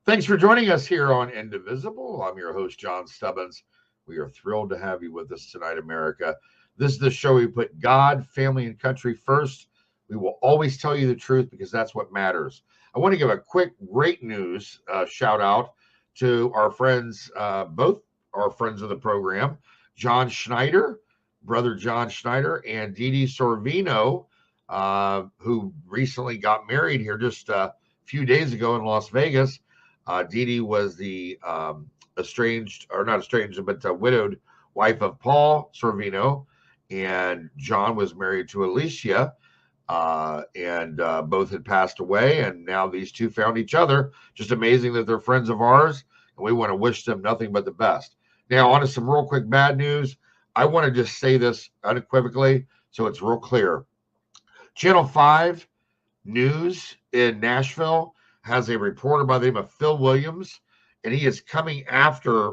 Thanks for joining us here on Indivisible. I'm your host, John Stubbins. We are thrilled to have you with us tonight, America. This is the show we put God, family, and country first. We will always tell you the truth because that's what matters. I want to give a quick great news shout out to our friends, both our friends of the program, John Schneider, brother John Schneider, and Dee Dee Sorvino, who recently got married here just a few days ago in Las Vegas. Dee Dee was the widowed wife of Paul Sorvino, and John was married to Alicia, and both had passed away, and now these two found each other. Just amazing that they're friends of ours, and we want to wish them nothing but the best. Now, on to some real quick bad news. I want to just say this unequivocally so it's real clear. Channel 5 News in Nashville has a reporter by the name of Phil Williams, and he is coming after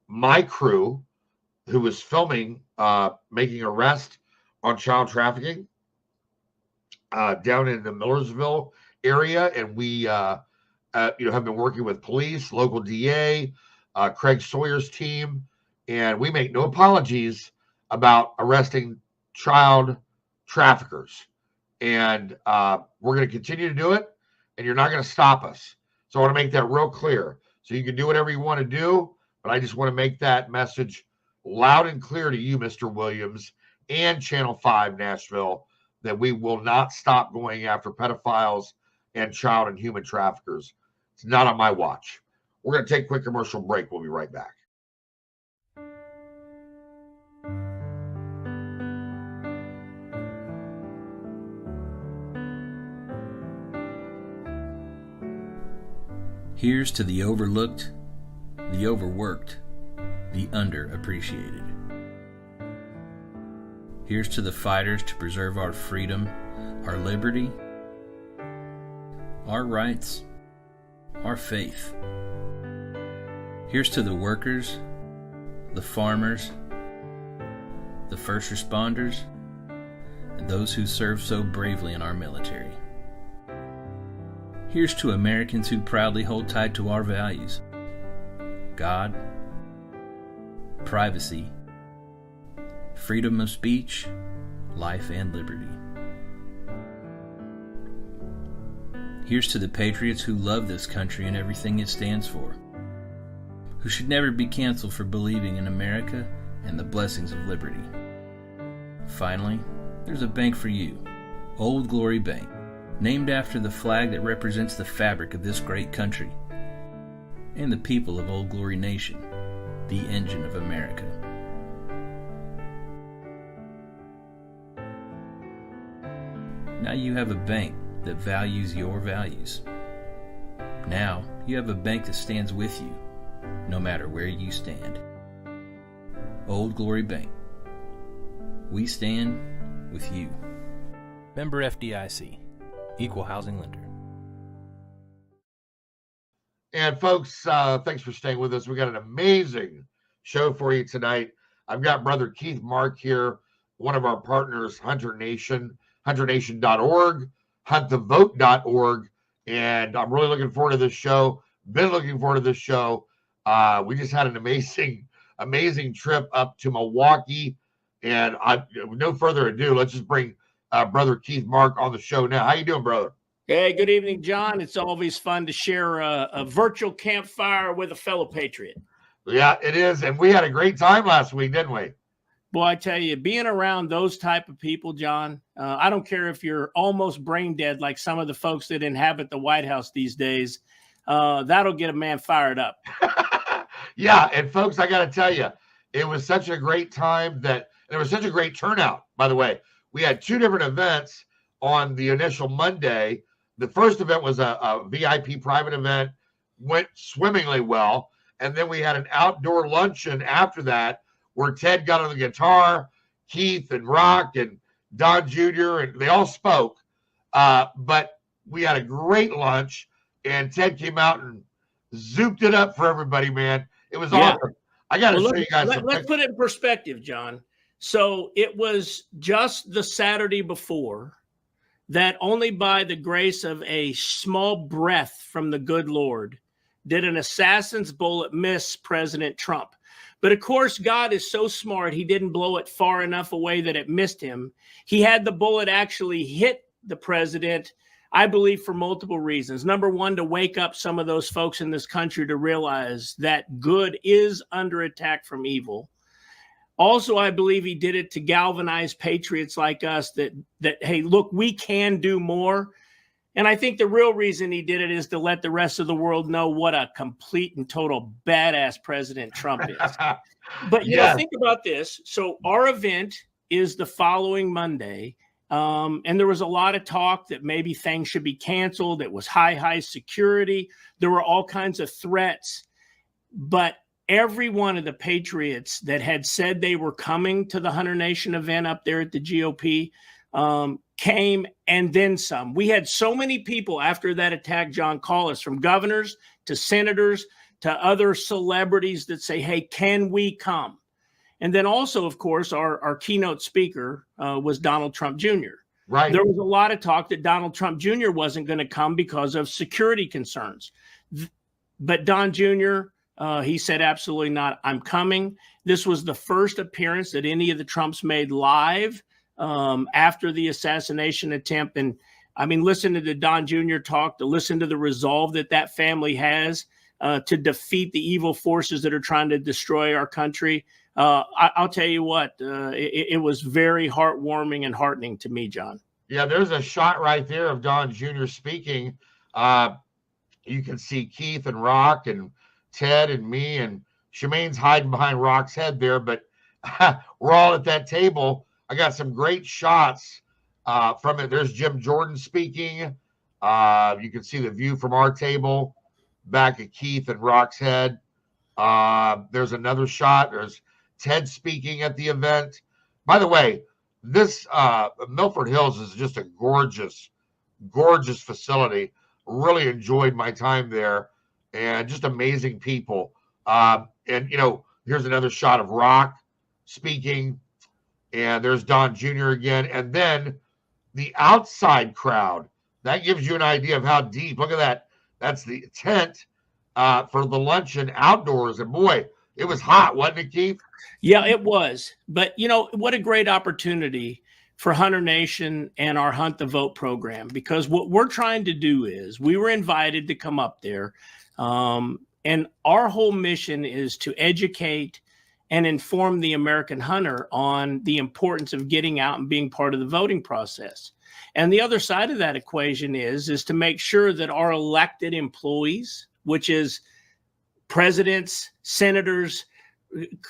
my crew who was filming making arrest on child trafficking down in the Millersville area. And we have been working with police, local DA, Craig Sawyer's team, and we make no apologies about arresting child traffickers. And we're going to continue to do it, and you're not going to stop us. So I want to make that real clear. So you can do whatever you want to do, but I just want to make that message loud and clear to you, Mr. Williams, and Channel 5 Nashville, that we will not stop going after pedophiles and child and human traffickers. It's not on my watch. We're going to take a quick commercial break. We'll be right back. Here's to the overlooked, the overworked, the underappreciated. Here's to the fighters to preserve our freedom, our liberty, our rights, our faith. Here's to the workers, the farmers, the first responders, and those who serve so bravely in our military. Here's to Americans who proudly hold tight to our values: God, privacy, freedom of speech, life, and liberty. Here's to the patriots who love this country and everything it stands for, who should never be canceled for believing in America and the blessings of liberty. Finally, there's a bank for you, Old Glory Bank, named after the flag that represents the fabric of this great country and the people of Old Glory Nation, the engine of America. Now you have a bank that values your values. Now you have a bank that stands with you, no matter where you stand. Old Glory Bank. We stand with you. Member FDIC. Equal housing lender. And folks, thanks for staying with us. We got an amazing show for you tonight. I've got Brother Keith Mark here, one of our partners, Hunter Nation, hunternation.org, huntthevote.org. And I'm really looking forward to this show. Been looking forward to this show. We just had an amazing trip up to Milwaukee. And with no further ado, let's just bring Brother Keith Mark on the show now. How you doing, brother? Hey, good evening, John. It's always fun to share a virtual campfire with a fellow patriot. Yeah, it is. And we had a great time last week, didn't we? Boy, I tell you, being around those type of people, John, I don't care if you're almost brain dead like some of the folks that inhabit the White House these days. That'll get a man fired up. Yeah, and folks, I got to tell you, it was such a great time and it was such a great turnout, by the way. We had two different events on the initial Monday. The first event was a VIP private event, went swimmingly well. And then we had an outdoor luncheon after that where Ted got on the guitar, Keith and Rock and Don Jr., and they all spoke. But we had a great lunch, and Ted came out and zooped it up for everybody, man. It was awesome. I got to show you guys something. Let's put it in perspective, John. So it was just the Saturday before. that only by the grace of a small breath from the good Lord did an assassin's bullet miss President Trump. But of course, God is so smart, he didn't blow it far enough away that it missed him. He had the bullet actually hit the president, I believe, for multiple reasons. Number one, to wake up some of those folks in this country to realize that good is under attack from evil. Also, I believe he did it to galvanize patriots like us that hey, look, we can do more. And I think the real reason he did it is to let the rest of the world know what a complete and total badass President Trump is. But, you know, think about this. So our event is the following Monday. And there was a lot of talk that maybe things should be canceled. It was high security. There were all kinds of threats. But every one of the patriots that had said they were coming to the Hunter Nation event up there at the GOP came, and then some. We had so many people after that attack, John, call us, from governors to senators to other celebrities that say, hey, can we come? And then also, of course, our keynote speaker was Donald Trump Jr. Right. There was a lot of talk that Donald Trump Jr. wasn't going to come because of security concerns. But Don Jr., he said, absolutely not. I'm coming. This was the first appearance that any of the Trumps made live after the assassination attempt. And I mean, listen to the Don Jr. talk, to listen to the resolve that family has to defeat the evil forces that are trying to destroy our country. I'll tell you what, it was very heartwarming and heartening to me, John. Yeah, there's a shot right there of Don Jr. speaking. You can see Keith and Rock and Ted and me, and Shemaine's hiding behind Rock's head there, but we're all at that table. I got some great shots from it. There's Jim Jordan speaking. You can see the view from our table back at Keith and Rock's head. There's another shot. There's Ted speaking at the event. By the way, this Milford Hills is just a gorgeous, gorgeous facility. Really enjoyed my time there, and just amazing people. And, you know, here's another shot of Rock speaking, and there's Don Jr. again. And then the outside crowd, that gives you an idea of how deep. Look at that. That's the tent for the luncheon outdoors. And boy, it was hot, wasn't it, Keith? Yeah, it was. But, you know, what a great opportunity for Hunter Nation and our Hunt the Vote program, because what we're trying to do is, we were invited to come up there. And our whole mission is to educate and inform the American hunter on the importance of getting out and being part of the voting process. And the other side of that equation is to make sure that our elected employees, which is presidents, senators,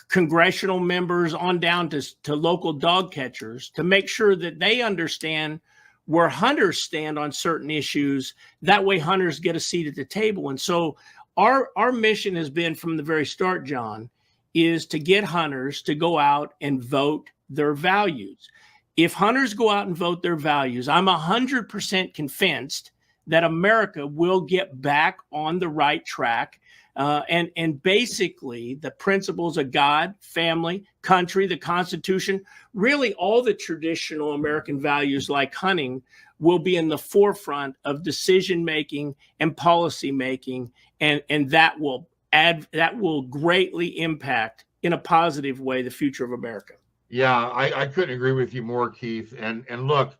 congressional members, on down to local dog catchers, to make sure that they understand where hunters stand on certain issues. That way hunters get a seat at the table. And so our mission has been from the very start, John, is to get hunters to go out and vote their values. If hunters go out and vote their values, I'm 100% convinced that America will get back on the right track. And basically the principles of God, family, country, the Constitution, really all the traditional American values like hunting will be in the forefront of decision-making and policy-making. And that will greatly impact in a positive way the future of America. Yeah, I couldn't agree with you more, Keith. And look,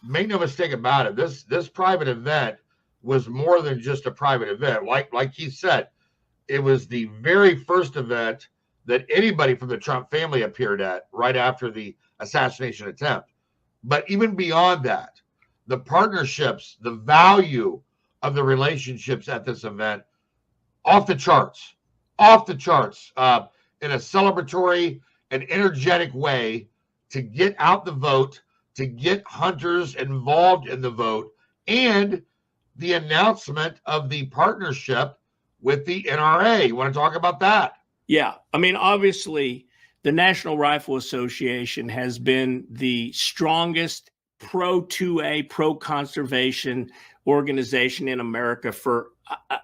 make no mistake about it. This private event was more than just a private event. Like Keith said, it was the very first event that anybody from the Trump family appeared at right after the assassination attempt. But even beyond that, the partnerships, the value of the relationships at this event, off the charts, in a celebratory and energetic way to get out the vote, to get hunters involved in the vote, and the announcement of the partnership with the NRA. You want to talk about that? Yeah. I mean, obviously, the National Rifle Association has been the strongest pro-2A, pro-conservation organization in America for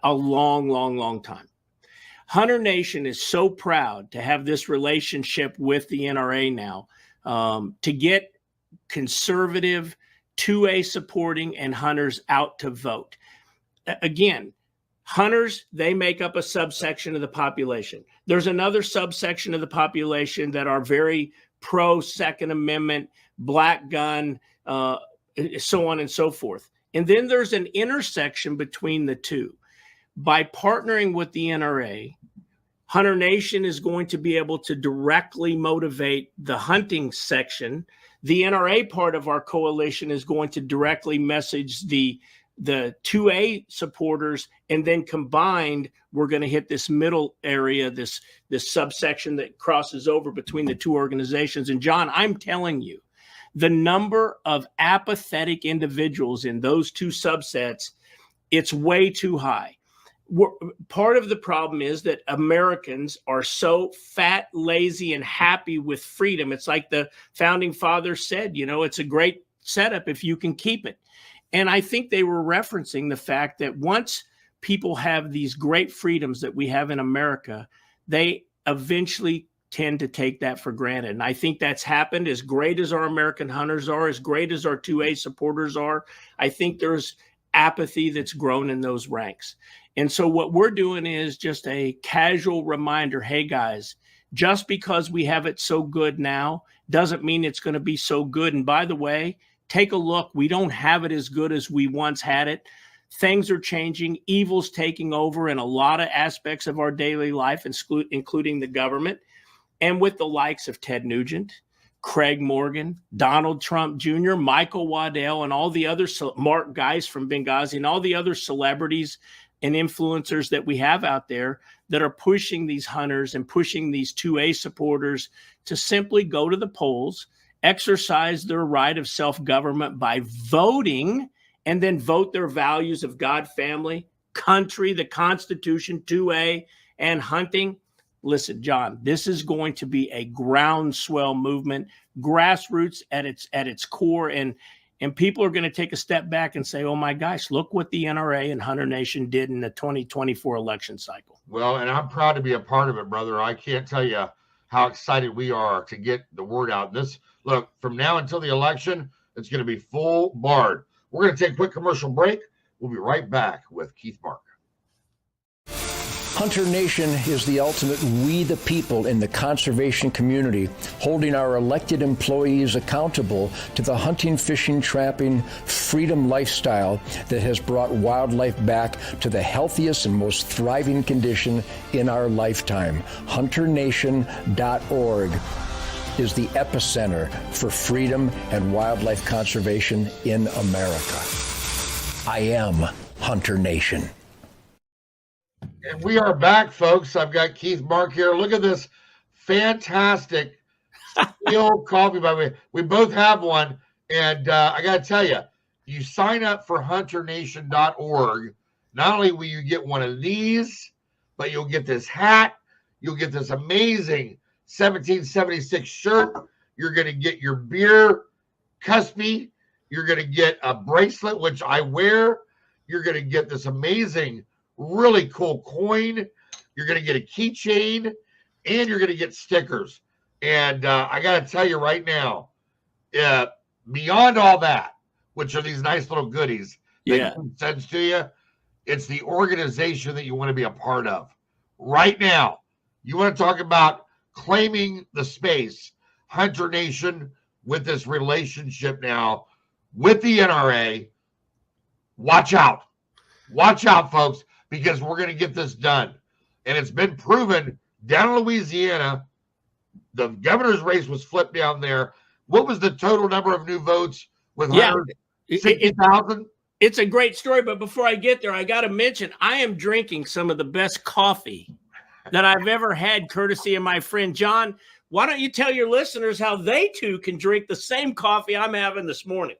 a long time. Hunter Nation is so proud to have this relationship with the NRA now, to get conservative, 2A supporting and hunters out to vote. Again, hunters, they make up a subsection of the population. There's another subsection of the population that are very pro Second Amendment, black gun, so on and so forth. And then there's an intersection between the two. By partnering with the NRA, Hunter Nation is going to be able to directly motivate the hunting section. The NRA part of our coalition is going to directly message the 2A supporters, and then combined, we're going to hit this middle area, this subsection that crosses over between the two organizations. And John, I'm telling you, the number of apathetic individuals in those two subsets, it's way too high. Part of the problem is that Americans are so fat, lazy, and happy with freedom. It's like the founding fathers said, it's a great setup if you can keep it. And I think they were referencing the fact that once people have these great freedoms that we have in America, they eventually tend to take that for granted. And I think that's happened. As great as our American hunters are, as great as our 2A supporters are, I think there's apathy that's grown in those ranks. And so what we're doing is just a casual reminder, hey guys, just because we have it so good now doesn't mean it's going to be so good. And by the way, take a look. We don't have it as good as we once had it. Things are changing. Evil's taking over in a lot of aspects of our daily life, including the government. And with the likes of Ted Nugent, Craig Morgan, Donald Trump Jr., Michael Waddell, and all the other Mark Geis from Benghazi, and all the other celebrities and influencers that we have out there that are pushing these hunters and pushing these 2A supporters to simply go to the polls, exercise their right of self-government by voting, and then vote their values of God, family, country, the Constitution, 2A, and hunting. Listen, John, this is going to be a groundswell movement, grassroots at its core, and people are going to take a step back and say, oh my gosh, look what the NRA and Hunter Nation did in the 2024 election cycle. Well, and I'm proud to be a part of it, brother. I can't tell you how excited we are to get the word out. Look, from now until the election, it's going to be full bard. We're going to take a quick commercial break. We'll be right back with Keith Mark. Hunter Nation is the ultimate we the people in the conservation community, holding our elected employees accountable to the hunting, fishing, trapping, freedom lifestyle that has brought wildlife back to the healthiest and most thriving condition in our lifetime. HunterNation.org is the epicenter for freedom and wildlife conservation in America. I am Hunter Nation. And we are back, folks. I've got Keith Mark here. Look at this fantastic steel coffee, by the way. We both have one. And I got to tell you, you sign up for HunterNation.org. Not only will you get one of these, but you'll get this hat. You'll get this amazing 1776 shirt. You're going to get your beer cuspy. You're going to get a bracelet, which I wear. You're going to get this amazing, really cool coin. You're going to get a keychain, and you're going to get stickers. And I got to tell you right now, beyond all that, which are these nice little goodies that sends to you, it's the organization that you want to be a part of. Right now, you want to talk about claiming the space, Hunter Nation, with this relationship now with the NRA. Watch out. Watch out, folks, because we're going to get this done. And it's been proven down in Louisiana, the governor's race was flipped down there. What was the total number of new votes with 60,000? It's a great story, but before I get there, I got to mention I am drinking some of the best coffee that I've ever had, courtesy of my friend John. Why don't you tell your listeners how they too can drink the same coffee I'm having this morning?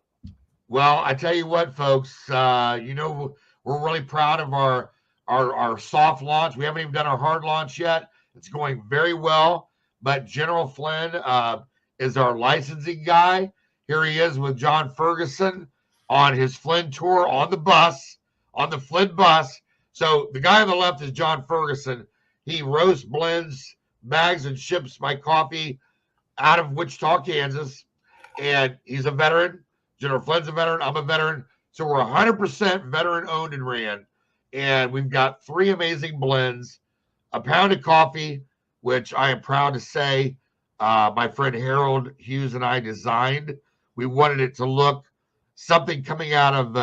Well, I tell you what, folks, we're really proud of our soft launch. We haven't even done our hard launch yet. It's going very well, but General Flynn is our licensing guy. Here he is with John Ferguson on his Flynn tour on the Flynn bus. So the guy on the left is John Ferguson. He roasts, blends, bags, and ships my coffee out of Wichita, Kansas. And he's a veteran, General Flynn's a veteran. I'm a veteran. So we're 100% veteran owned and ran. And we've got 3 amazing blends, a pound of coffee, which I am proud to say my friend Harold Hughes and I designed. We wanted it to look something coming out of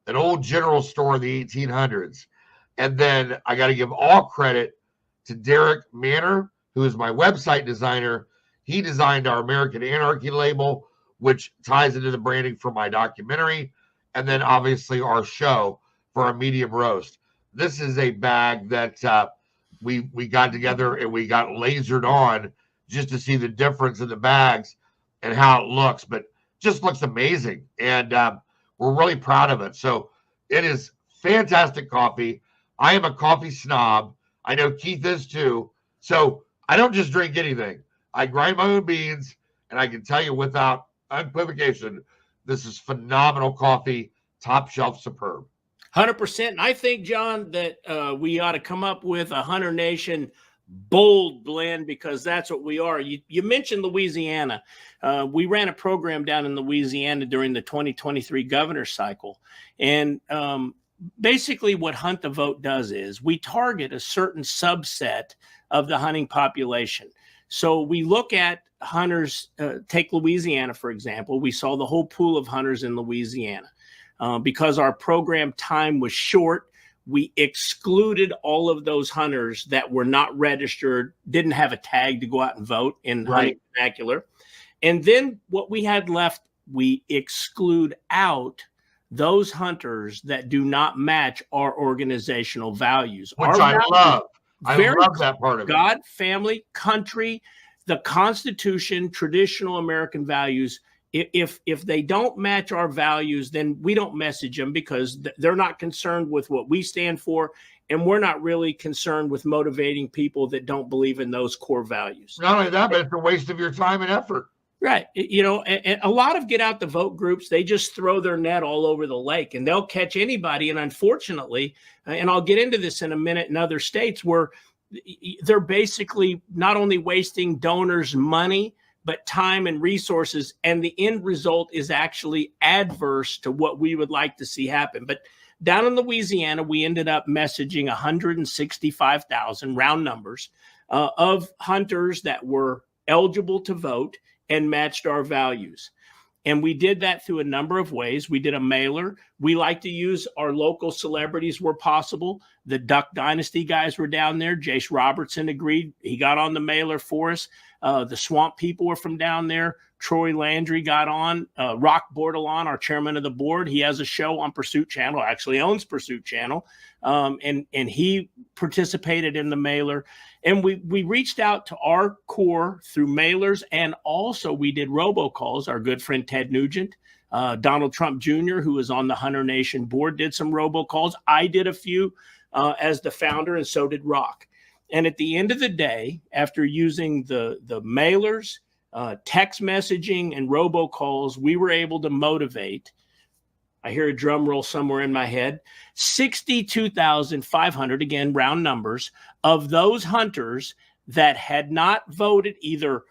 an old general store in the 1800s. And then I got to give all credit to Derek Manor, who is my website designer. He designed our American Anarchy label, which ties into the branding for my documentary. And then obviously our show for our medium roast. This is a bag that we got together and we got lasered on just to see the difference in the bags and how it looks, but just looks amazing. And we're really proud of it. So it is fantastic coffee. I am a coffee snob. I know Keith is too. So I don't just drink anything. I grind my own beans, and I can tell you without equivocation, this is phenomenal coffee, top shelf, superb. 100%. And I think, John, that we ought to come up with a Hunter Nation bold blend, because that's what we are. You mentioned Louisiana. We ran a program down in Louisiana during the 2023 governor cycle. And basically what Hunt the Vote does is we target a certain subset of the hunting population. So we look at hunters, take Louisiana, for example. We saw the whole pool of hunters in Louisiana. Because our program time was short, we excluded all of those hunters that were not registered, didn't have a tag to go out and vote in hunting vernacular. And then what we had left, we exclude out those hunters that do not match our organizational values. Which I love. I love that part of it. God, family, country, the Constitution, traditional American values. If they don't match our values, then we don't message them, because they're not concerned with what we stand for, and we're not really concerned with motivating people that don't believe in those core values. Not only that, but it's a waste of your time and effort. Right. You know, and a lot of get out the vote groups, they just throw their net all over the lake and they'll catch anybody. And unfortunately, and I'll get into this in a minute, in other states where they're basically not only wasting donors' money, but time and resources, and the end result is actually adverse to what we would like to see happen. But down in Louisiana, we ended up messaging 165,000 round numbers of hunters that were eligible to vote and matched our values. And we did that through a number of ways. We did a mailer. We like to use our local celebrities where possible. The Duck Dynasty guys were down there. Jace Robertson agreed. He got on the mailer for us. The Swamp People were from down there. Troy Landry got on. Rock Bordelon, our chairman of the board, he has a show on Pursuit Channel, actually owns Pursuit Channel. And he participated in the mailer. And we reached out to our core through mailers, and also we did robocalls. Our good friend Ted Nugent, Donald Trump Jr., who is on the Hunter Nation board, did some robocalls. I did a few as the founder, and so did Rock. And at the end of the day, after using the mailers, text messaging, and robocalls, we were able to motivate, I hear a drum roll somewhere in my head, 62,500, again, round numbers, of those hunters that had not voted, either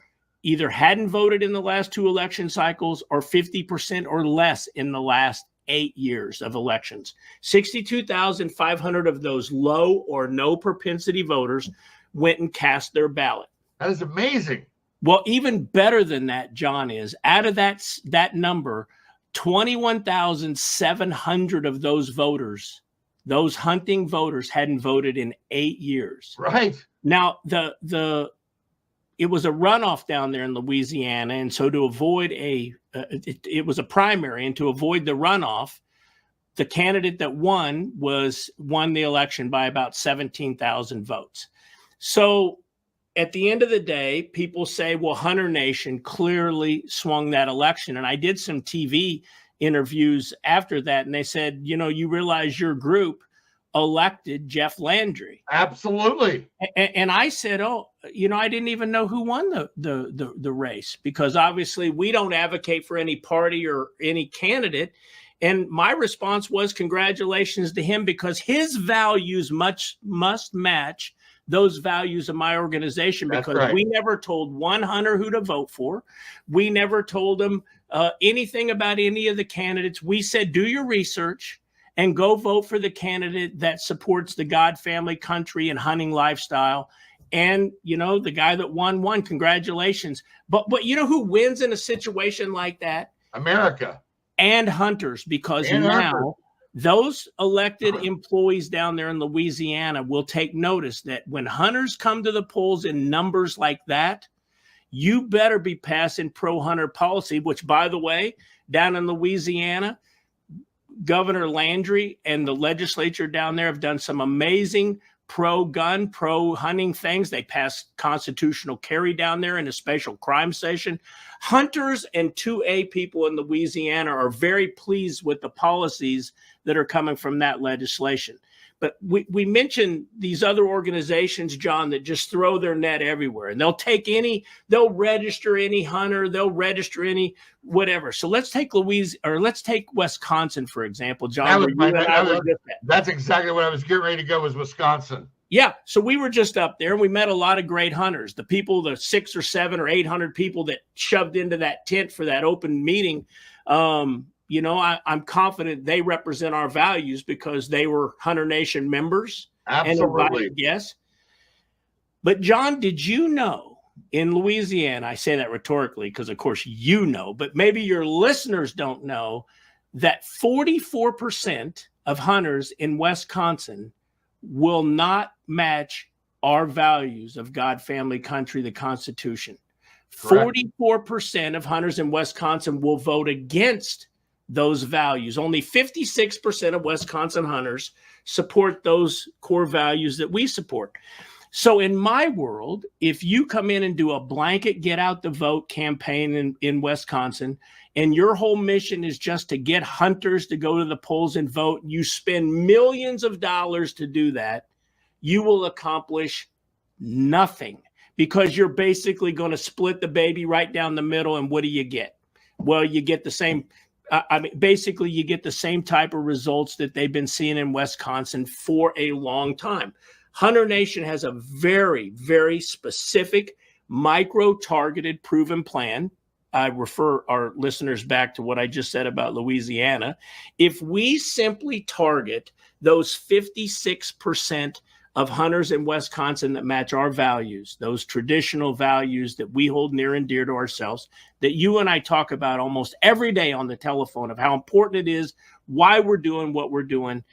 hadn't voted in the last 2 election cycles, or 50% or less in the last 8 years of elections. 62,500 of those low or no propensity voters went and cast their ballot. That is amazing. Well, even better than that, John, is out of that number, 21,700 of those voters, those hunting voters, hadn't voted in 8 years. Right. Now, it was a runoff down there in Louisiana, and so to avoid it was a primary, and to avoid the runoff, the candidate that won the election by about 17,000 votes. So at the end of the day, people say, well, Hunter Nation clearly swung that election. And I did some TV interviews after that, and they said, you realize your group elected Jeff Landry. Absolutely. And I said, I didn't even know who won the race, because obviously we don't advocate for any party or any candidate. And my response was, congratulations to him, because his values must match those values of my organization, because we never told one hunter who to vote for. We never told them anything about any of the candidates. We said, do your research and go vote for the candidate that supports the God, family, country, and hunting lifestyle. And, the guy that won, congratulations. But you know who wins in a situation like that? America. And hunters, because now those elected employees down there in Louisiana will take notice that when hunters come to the polls in numbers like that, you better be passing pro-hunter policy, which, by the way, down in Louisiana, Governor Landry and the legislature down there have done some amazing pro-gun, pro-hunting things. They passed constitutional carry down there in a special crime session. Hunters and 2A people in Louisiana are very pleased with the policies that are coming from that legislation. But we mentioned these other organizations, John, that just throw their net everywhere, and they'll register any hunter, they'll register any whatever. So let's take Wisconsin, for example, John. That's exactly what I was getting ready to go, was Wisconsin. Yeah. So we were just up there and we met a lot of great hunters. The people, the 600 or 700 or 800 people that shoved into that tent for that open meeting, I'm confident they represent our values because they were Hunter Nation members. Absolutely. And invited guests. But John, did you know in Louisiana, I say that rhetorically because of course you know, but maybe your listeners don't know, that 44% of hunters in Wisconsin will not match our values of God, family, country, the Constitution. Correct. 44% of hunters in Wisconsin will vote against those values. Only 56% of Wisconsin hunters support those core values that we support. So in my world, if you come in and do a blanket get out the vote campaign in Wisconsin, and your whole mission is just to get hunters to go to the polls and vote, you spend millions of dollars to do that, you will accomplish nothing, because you're basically going to split the baby right down the middle. And what do you get? Well, you get the same. Basically, you get the same type of results that they've been seeing in Wisconsin for a long time. Hunter Nation has a very, very specific, micro-targeted, proven plan. I refer our listeners back to what I just said about Louisiana. If we simply target those 56% of hunters in Wisconsin that match our values, those traditional values that we hold near and dear to ourselves, that you and I talk about almost every day on the telephone, of how important it is, why we're doing what we're doing,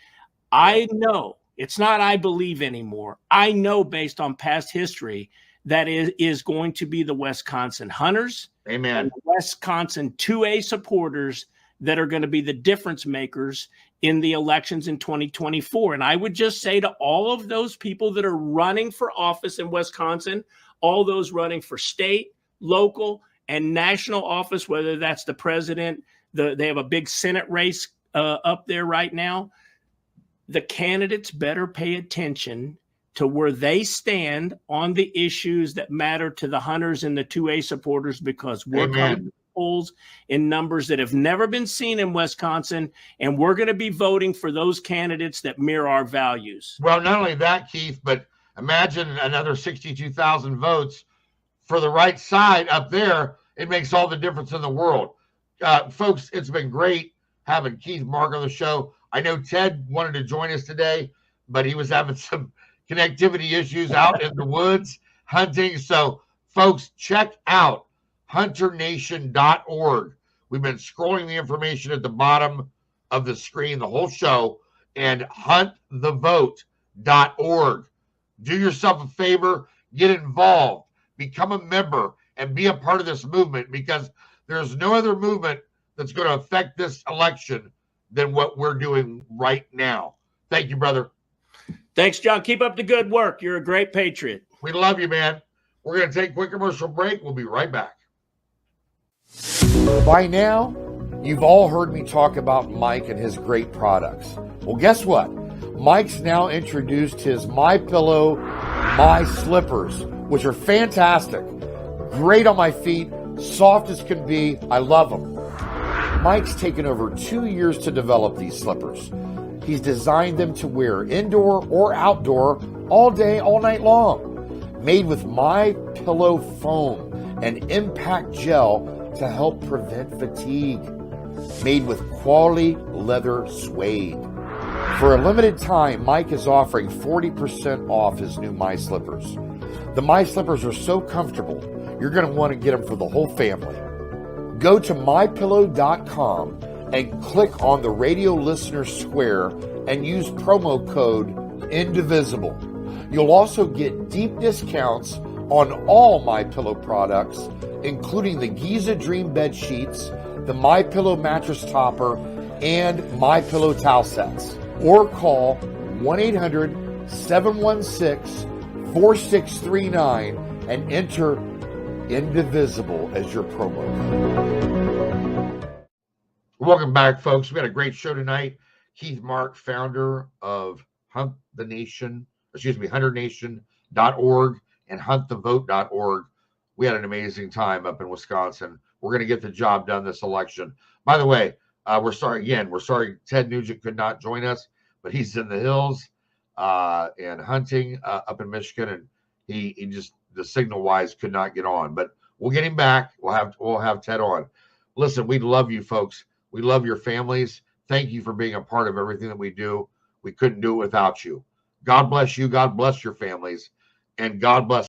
I know, it's not I believe anymore, I know based on past history that it is going to be the Wisconsin hunters, amen, and the Wisconsin 2A supporters that are going to be the difference makers in the elections in 2024. And I would just say to all of those people that are running for office in Wisconsin, all those running for state, local, and national office, whether that's the president, they have a big Senate race up there right now, the candidates better pay attention to where they stand on the issues that matter to the hunters and the 2A supporters, because we're coming to the polls in numbers that have never been seen in Wisconsin, and we're going to be voting for those candidates that mirror our values. Well, not only that, Keith, but imagine another 62,000 votes for the right side up there. It makes all the difference in the world. Folks, it's been great having Keith Mark on the show. I know Ted wanted to join us today, but he was having some connectivity issues out in the woods hunting. So folks, check out hunternation.org. We've been scrolling the information at the bottom of the screen the whole show, and huntthevote.org. Do yourself a favor, get involved, become a member, and be a part of this movement, because there's no other movement that's going to affect this election than what we're doing right now. Thank you, brother. Thanks, John. Keep up the good work. You're a great patriot. We love you, man. We're going to take a quick commercial break. We'll be right back. By now, you've all heard me talk about Mike and his great products. Well, guess what? Mike's now introduced his MyPillow My Slippers, which are fantastic. Great on my feet, soft as can be. I love them. Mike's taken over 2 years to develop these slippers. He's designed them to wear indoor or outdoor all day, all night long. Made with My Pillow foam and impact gel to help prevent fatigue. Made with quality leather suede. For a limited time, Mike is offering 40% off his new My Slippers. The My Slippers are so comfortable, you're going to want to get them for the whole family. Go to mypillow.com and click on the radio listener square and use promo code INDIVISIBLE. You'll also get deep discounts on all My Pillow products, including the Giza Dream bed sheets, the My Pillow mattress topper, and My Pillow towel sets. Or call 1-800-716-4639 and enter INDIVISIBLE as your promo code. Welcome back, folks. We had a great show tonight. Keith Mark, founder of HunterNation.org and HuntTheVote.org. We had an amazing time up in Wisconsin. We're going to get the job done this election. By the way, we're sorry Ted Nugent could not join us, but he's in the hills and hunting up in Michigan, and he just, the signal wise, could not get on. But we'll get him back. We'll have Ted on. Listen, we love you folks. We love your families. Thank you for being a part of everything that we do. We couldn't do it without you. God bless you. God bless your families. And God bless